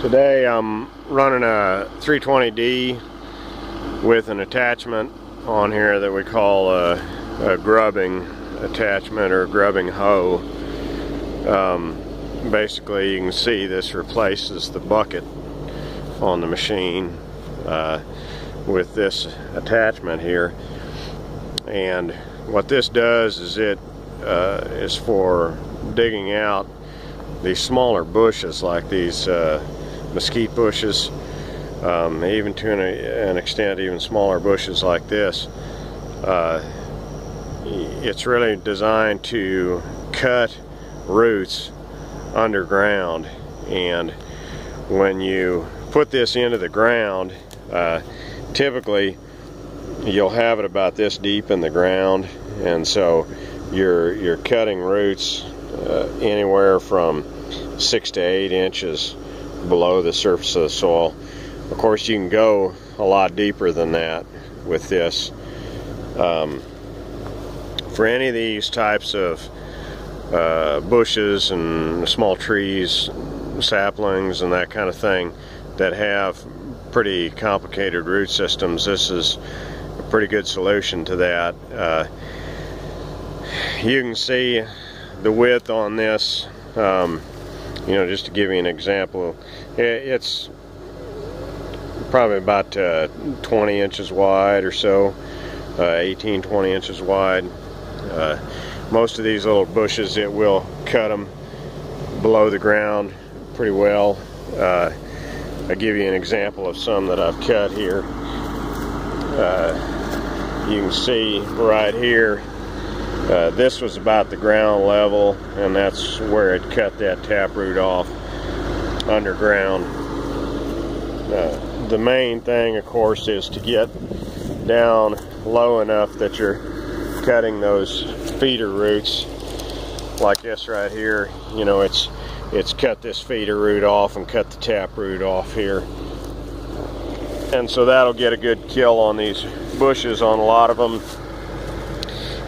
Today I'm running a 320D with an attachment on here that we call a grubbing attachment or grubbing hoe. Basically, you can see this replaces the bucket on the machine with this attachment here. And what this does is it is for digging out these smaller bushes like these mesquite bushes, even to an extent even smaller bushes like this. It's really designed to cut roots underground, and when you put this into the ground, typically you'll have it about this deep in the ground, and so you're cutting roots anywhere from 6 to 8 inches below the surface of the soil. Of course, you can go a lot deeper than that with this. For any of these types of bushes and small trees, saplings and that kind of thing that have pretty complicated root systems, this is a pretty good solution to that. You can see the width on this, you know, just to give you an example, it's probably about 20 inches wide or so, 18-20 inches wide. Most of these little bushes, it will cut them below the ground pretty well. I'll give you an example of some that I've cut here. You can see right here, this was about the ground level, and that's where it cut that taproot off underground. The main thing, of course, is to get down low enough that you're cutting those feeder roots like this right here. You know, it's cut this feeder root off and cut the taproot off here, and so that'll get a good kill on these bushes. On a lot of them,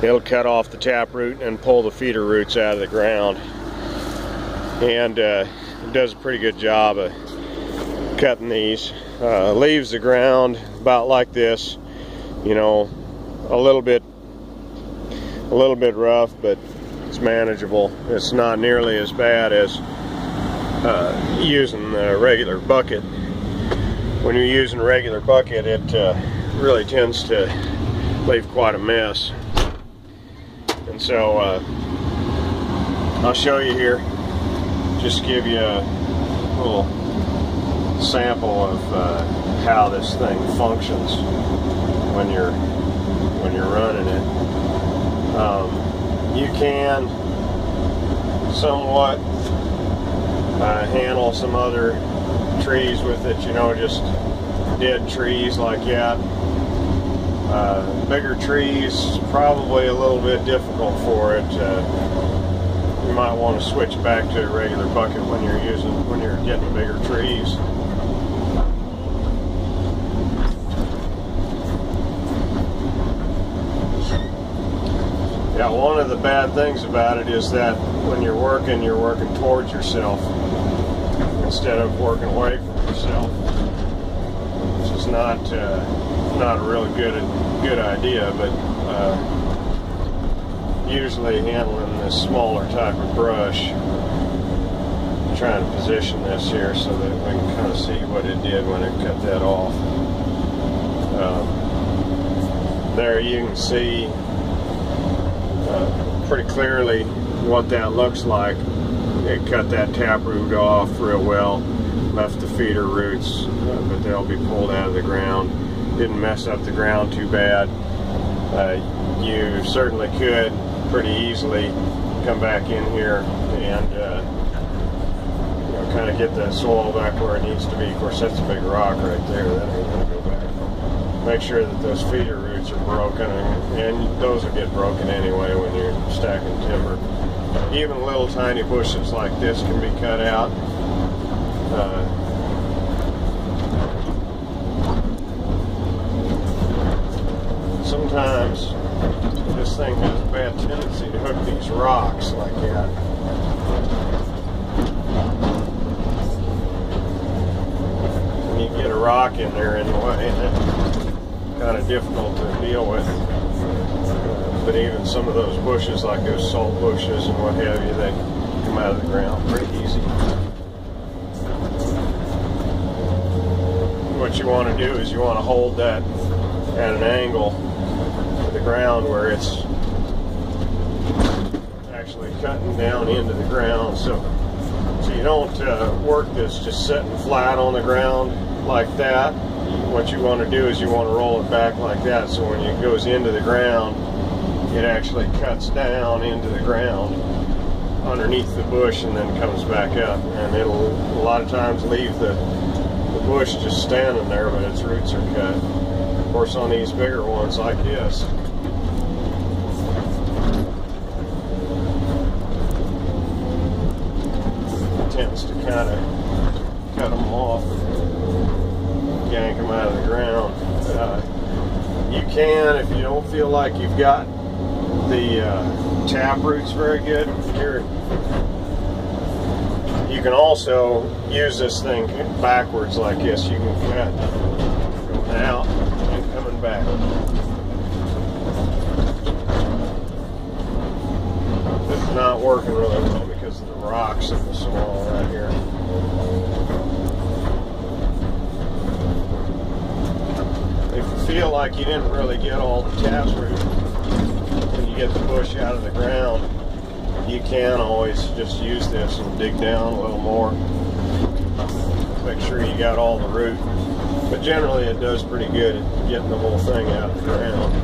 it'll cut off the taproot and pull the feeder roots out of the ground, and it does a pretty good job of cutting these. Leaves the ground about like this, you know, a little bit rough, but it's manageable. It's not nearly as bad as using a regular bucket. When you're using a regular bucket, it really tends to leave quite a mess. And so I'll show you here, just give you a little sample of how this thing functions when you're running it. You can somewhat handle some other trees with it, you know, just dead trees like that. Bigger trees, probably a little bit difficult for it. You might want to switch back to a regular bucket when you're getting bigger trees. Yeah, one of the bad things about it is that when you're working towards yourself instead of working away from yourself, which is not a really good idea. But usually handling this smaller type of brush, I'm trying to position this here so that we can kind of see what it did when it cut that off. There you can see pretty clearly what that looks like. It cut that taproot off real well, left the feeder roots, but they'll be pulled out of the ground. Didn't mess up the ground too bad. You certainly could pretty easily come back in here and you know, kind of get the soil back where it needs to be. Of course, that's a big rock right there. That ain't going to go back. Make sure that those feeder roots are broken, and those will get broken anyway when you're stacking timber. Even little tiny bushes like this can be cut out. Sometimes this thing has a bad tendency to hook these rocks like that. rock in there in the way, and it's kind of difficult to deal with. But even some of those bushes, like those salt bushes and what have you, they come out of the ground pretty easy. What you want to do is you want to hold that at an angle to the ground where it's actually cutting down into the ground, so you don't work this just sitting flat on the ground like that. What you want to do is you want to roll it back like that, so when it goes into the ground, it actually cuts down into the ground underneath the bush and then comes back up, and it'll a lot of times leave the bush just standing there, but its roots are cut. Of course, on these bigger ones like this, it tends to kind of cut them off, yank them out of the ground. You can, if you don't feel like you've got the tap roots very good, you can also use this thing backwards like this. You can cut going out and coming back. This is not working really well because of the rocks and the soil right here. If you feel like you didn't really get all the taproot when you get the bush out of the ground, you can always just use this and dig down a little more. Make sure you got all the root. But generally it does pretty good at getting the whole thing out of the ground.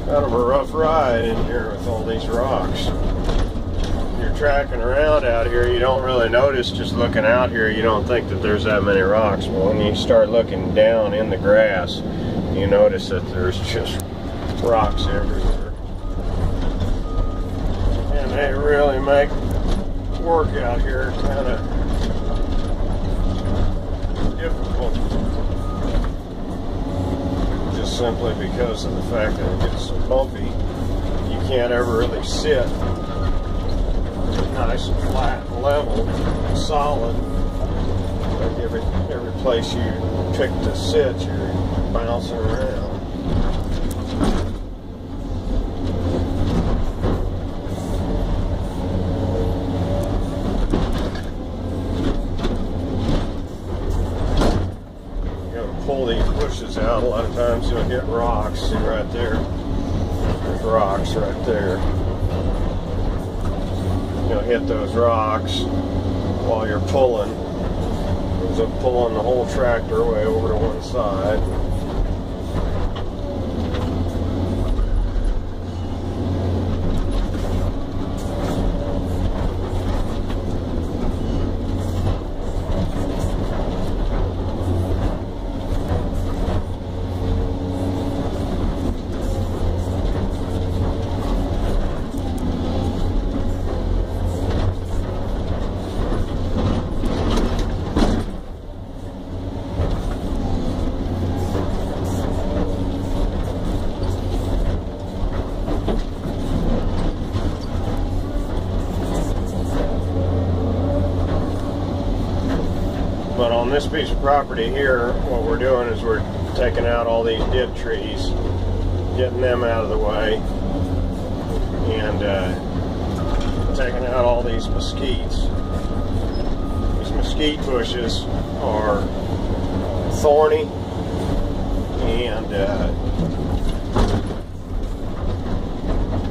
Kind of a rough ride in here with all these rocks. You're tracking around out here, you don't really notice, just looking out here, you don't think that there's that many rocks. But when you start looking down in the grass, you notice that there's just rocks everywhere. And they really make work out here kind of difficult. Just simply because of the fact that it gets so bumpy, you can't ever really sit nice and flat and level and solid. Like every place you pick to sit, you're bouncing around. Pull these bushes out, a lot of times you'll hit rocks. See right there, there's rocks right there. You'll hit those rocks while you're pulling. Ends up pulling the whole tractor way over to one side. on this piece of property here, what we're doing is we're taking out all these dead trees, getting them out of the way, and taking out all these mesquites. These mesquite bushes are thorny, and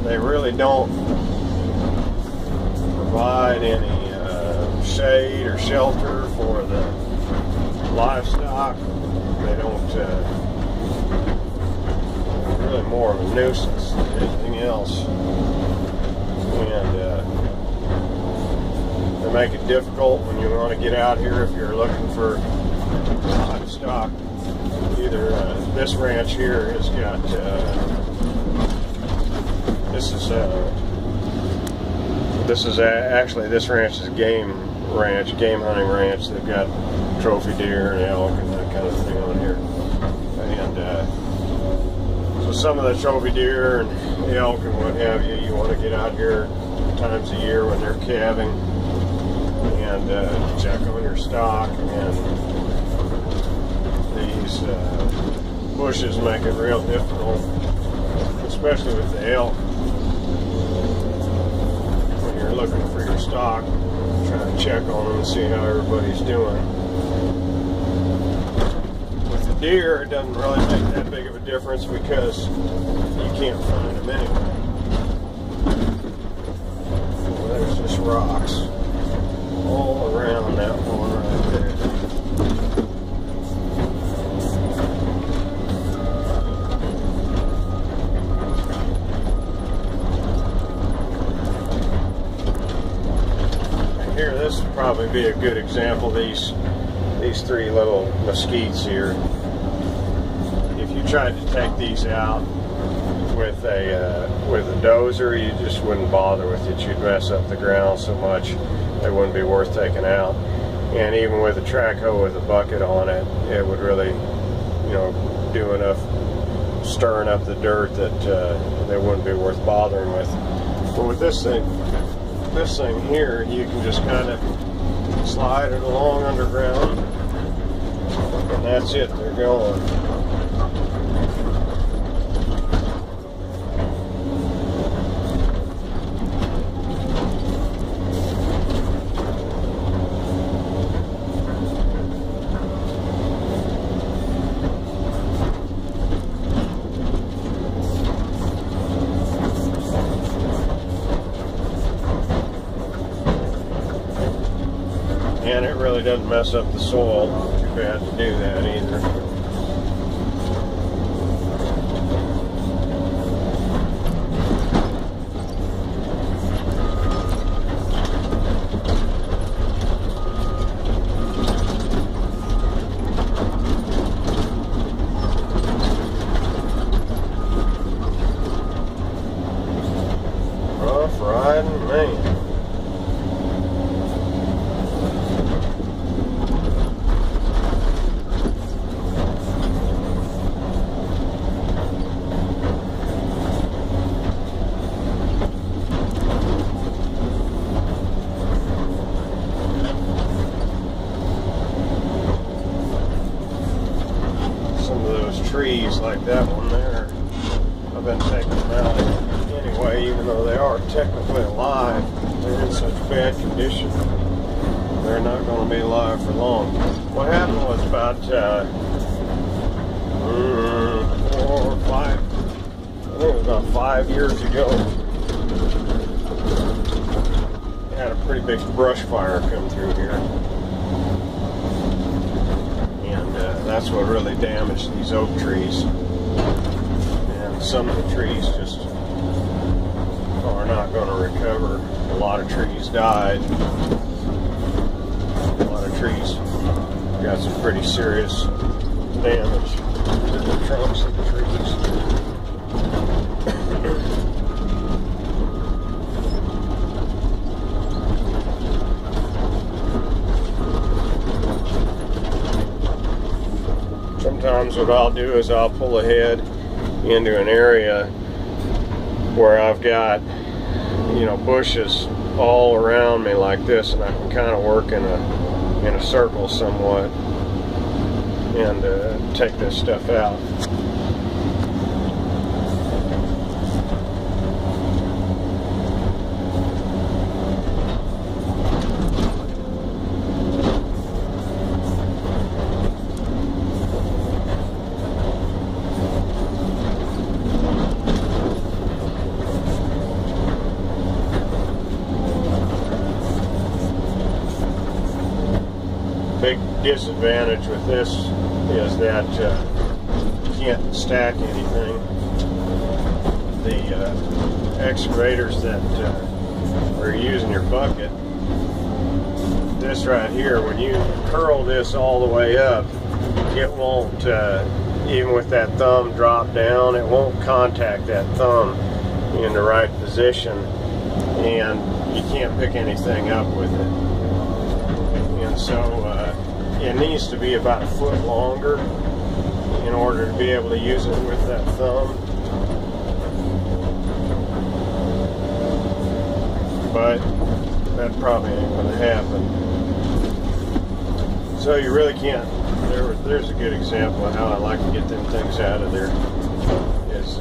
they really don't provide any shade or shelter for the livestock. They don't, really more of a nuisance than anything else. And they make it difficult when you want to get out here if you're looking for livestock. Either this ranch here has got, actually this ranch is a game hunting ranch. They've got trophy deer and elk and that kind of thing on here. And so some of the trophy deer and elk and what have you, you want to get out here times a year when they're calving and check on your stock. And these bushes make it real difficult, especially with the elk. When you're looking for your stock, try to check on them and see how everybody's doing. With the deer, it doesn't really make that big of a difference because you can't find them anyway. Well, there's just rocks all around that one right there. Here, this would probably be a good example. These three little mesquites here. If you tried to take these out with a dozer, you just wouldn't bother with it. You'd mess up the ground so much they wouldn't be worth taking out. And even with a track hoe with a bucket on it, it would really, you know, do enough stirring up the dirt that they wouldn't be worth bothering with. But with this thing here, you can just kind of slide it along underground, and that's it, they're going. And it really doesn't mess up the soil. Too bad to do that either. Rough riding, man. Trees like that one there, I've been taking them out anyway, even though they are technically alive. They're in such bad condition, they're not going to be alive for long. What happened was about 4 or 5, I think it was about 5 years ago, I had a pretty big brush fire come through here. That's what really damaged these oak trees, and some of the trees just are not going to recover. A lot of trees died. A lot of trees got some pretty serious damage to the trunks of the trees. Sometimes what I'll do is I'll pull ahead into an area where I've got, you know, bushes all around me like this, and I can kind of work in in a circle somewhat and take this stuff out. Big disadvantage with this is that you can't stack anything. The excavators that are using your bucket, this right here, when you curl this all the way up, it won't, even with that thumb drop down, it won't contact that thumb in the right position, and you can't pick anything up with it. And so it needs to be about a foot longer in order to be able to use it with that thumb. But that probably ain't going to happen. So you really can't. There's a good example of how I like to get them things out of there. Is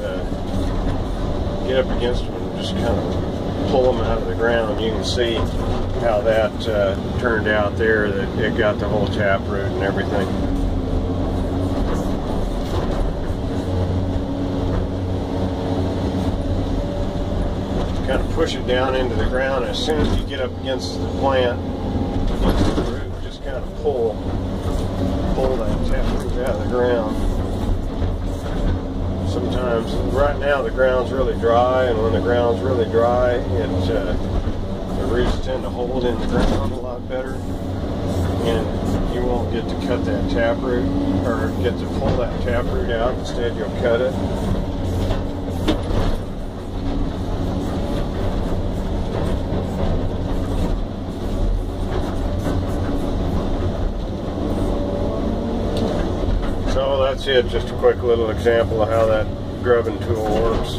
get up against them and just kind of pull them out of the ground. You can see how that turned out there, that it got the whole taproot and everything. Kind of push it down into the ground. As soon as you get up against the plant, against the root, just kind of pull that taproot out of the ground. Sometimes, right now the ground's really dry, and when the ground's really dry, the roots tend to hold in the ground a lot better, and you won't get to cut that taproot, or get to pull that taproot out. Instead, you'll cut it. So that's it, just a quick little example of how that grubbing tool works.